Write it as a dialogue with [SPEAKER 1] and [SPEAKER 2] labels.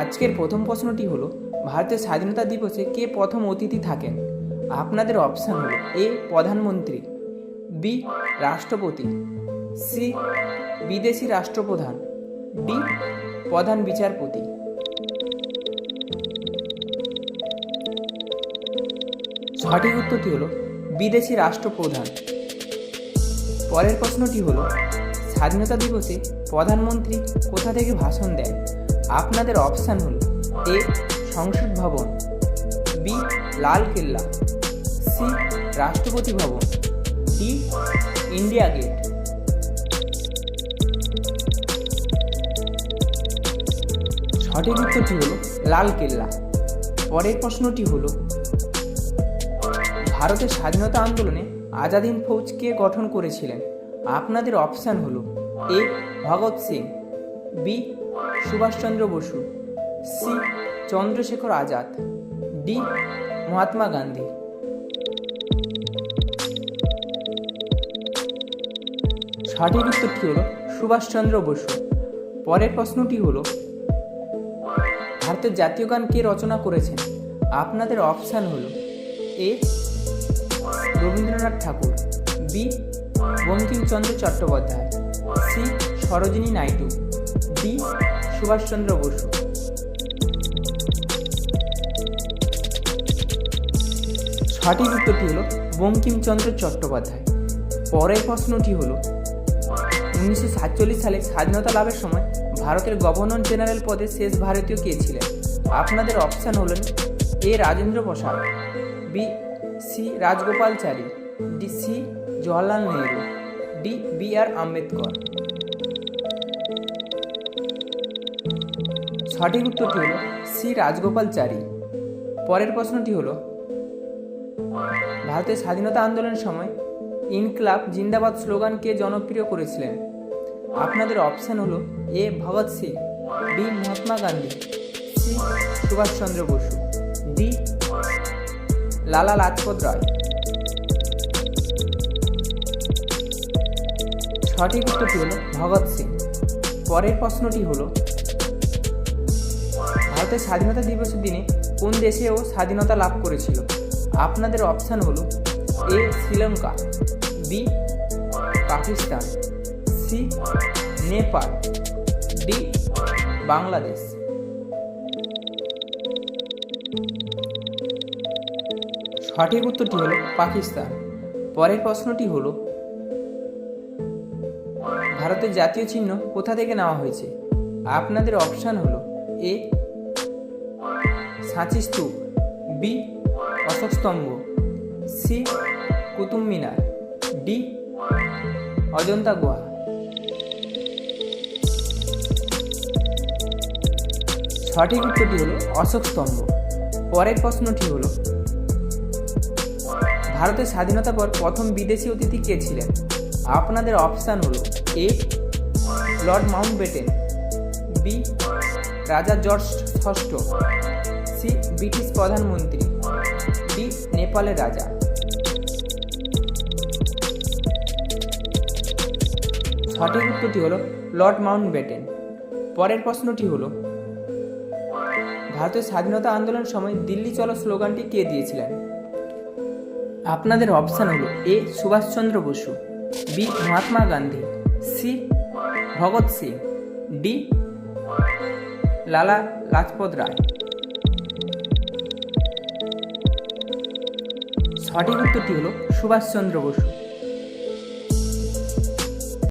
[SPEAKER 1] আজকের প্রথম প্রশ্নটি হলো ভারতের স্বাধীনতা দিবসে কে প্রথম অতিথি থাকেন? আপনাদের অপশান হলো এ প্রধানমন্ত্রী, বি রাষ্ট্রপতি, সি বিদেশি রাষ্ট্রপ্রধান, ডি প্রধান বিচারপতি। সঠিক উত্তরটি হলো বিদেশি রাষ্ট্রপ্রধান। পরের প্রশ্নটি হলো স্বাধীনতা দিবসে প্রধানমন্ত্রী কোথা থেকে ভাষণ দেন? আপনাদের অপশান হলো এ সংসদ ভবন, বি লাল কেল্লা, সি রাষ্ট্রপতি ভবন, ডি ইন্ডিয়া গেট। সঠিক উত্তরটি হলো লাল কেল্লা। পরের প্রশ্নটি হলো ভারতের স্বাধীনতা আন্দোলনে আজাদ হিন্দ ফৌজ কে গঠন করেছিলেন? আপনাদের অপশান হলো A Bhagat Singh, B Subhash Chandra Bose, C Chandrashekhar Azad, D Mahatma Gandhi. সঠিক উত্তরটি হলো সুভাষচন্দ্র বসু। পরের প্রশ্নটি হলো ভারতের জাতীয় গান কে রচনা করেছেন? আপনাদের অপশান হলো A Rabindranath Tagore, B Bankim Chandra Chattopadhyay, C Sarojini Naidu, D Subhash Chandra Bose. সঠিক উত্তরটি হলো বঙ্কিমচন্দ্র চট্টোপাধ্যায়। পরের প্রশ্নটি হলো 1947 সালে স্বাধীনতা লাভের সময় ভারতের গভর্নর জেনারেল পদে শেষ ভারতীয় কে ছিলেন? আপনাদের অপশান হলেন A Rajendra Prasad, B C Rajagopalachari, D C Jawaharlal Nehru, D B R Ambedkar. সঠিক উত্তরটি হলো সি রাজগোপালচারী। পরের প্রশ্নটি হলো ভারতের স্বাধীনতা আন্দোলনের সময় ইনকলাব জিন্দাবাদ স্লোগান কে জনপ্রিয় করেছিলেন? আপনাদের অপশান হলো A Bhagat Singh, B Mahatma Gandhi, C Subhash Chandra Bose, D Lala Lajpat রায়। সঠিক উত্তরটি হলো ভগৎ সিং। পরের প্রশ্নটি হলো ভারতের স্বাধীনতা দিবসের দিনে কোন দেশেও স্বাধীনতা লাভ করেছিল? আপনাদের অপশান হলো A Sri Lanka, B Pakistan, C Nepal, D Bangladesh. সঠিক উত্তরটি হলো পাকিস্তান। পরের প্রশ্নটি হলো ভারতের জাতীয় চিহ্ন কোথা থেকে নেওয়া হয়েছে? আপনাদের অপশান হলো এ সাঁচি স্তূপ, বি অশোক স্তম্ভ, সি কুতুব মিনার, ডি অজন্তা গুহা। সঠিক উত্তরটি হলো অশোক স্তম্ভ। পরের প্রশ্নটি হলো ভারতের স্বাধীনতার পর প্রথম বিদেশি অতিথি কে ছিলেন? আপনাদের অপশান হলো এ লর্ড মাউন্টব্যাটেন, বি রাজা জর্জ ষষ্ঠ, সি ব্রিটিশ প্রধানমন্ত্রী, ডি নেপালের রাজা। সঠিক উত্তরটি হলো লর্ড মাউন্টব্যাটেন। পরের প্রশ্নটি হলো ভারতের স্বাধীনতা আন্দোলনের সময় দিল্লি চলো স্লোগানটি কে দিয়েছিলেন? আপনাদের অপশান হলো A Subhash Chandra Bose, B Mahatma Gandhi, C Bhagat Singh, D Lala Lajpat রায়। সঠিক উত্তরটি হলো সুভাষচন্দ্র বসু।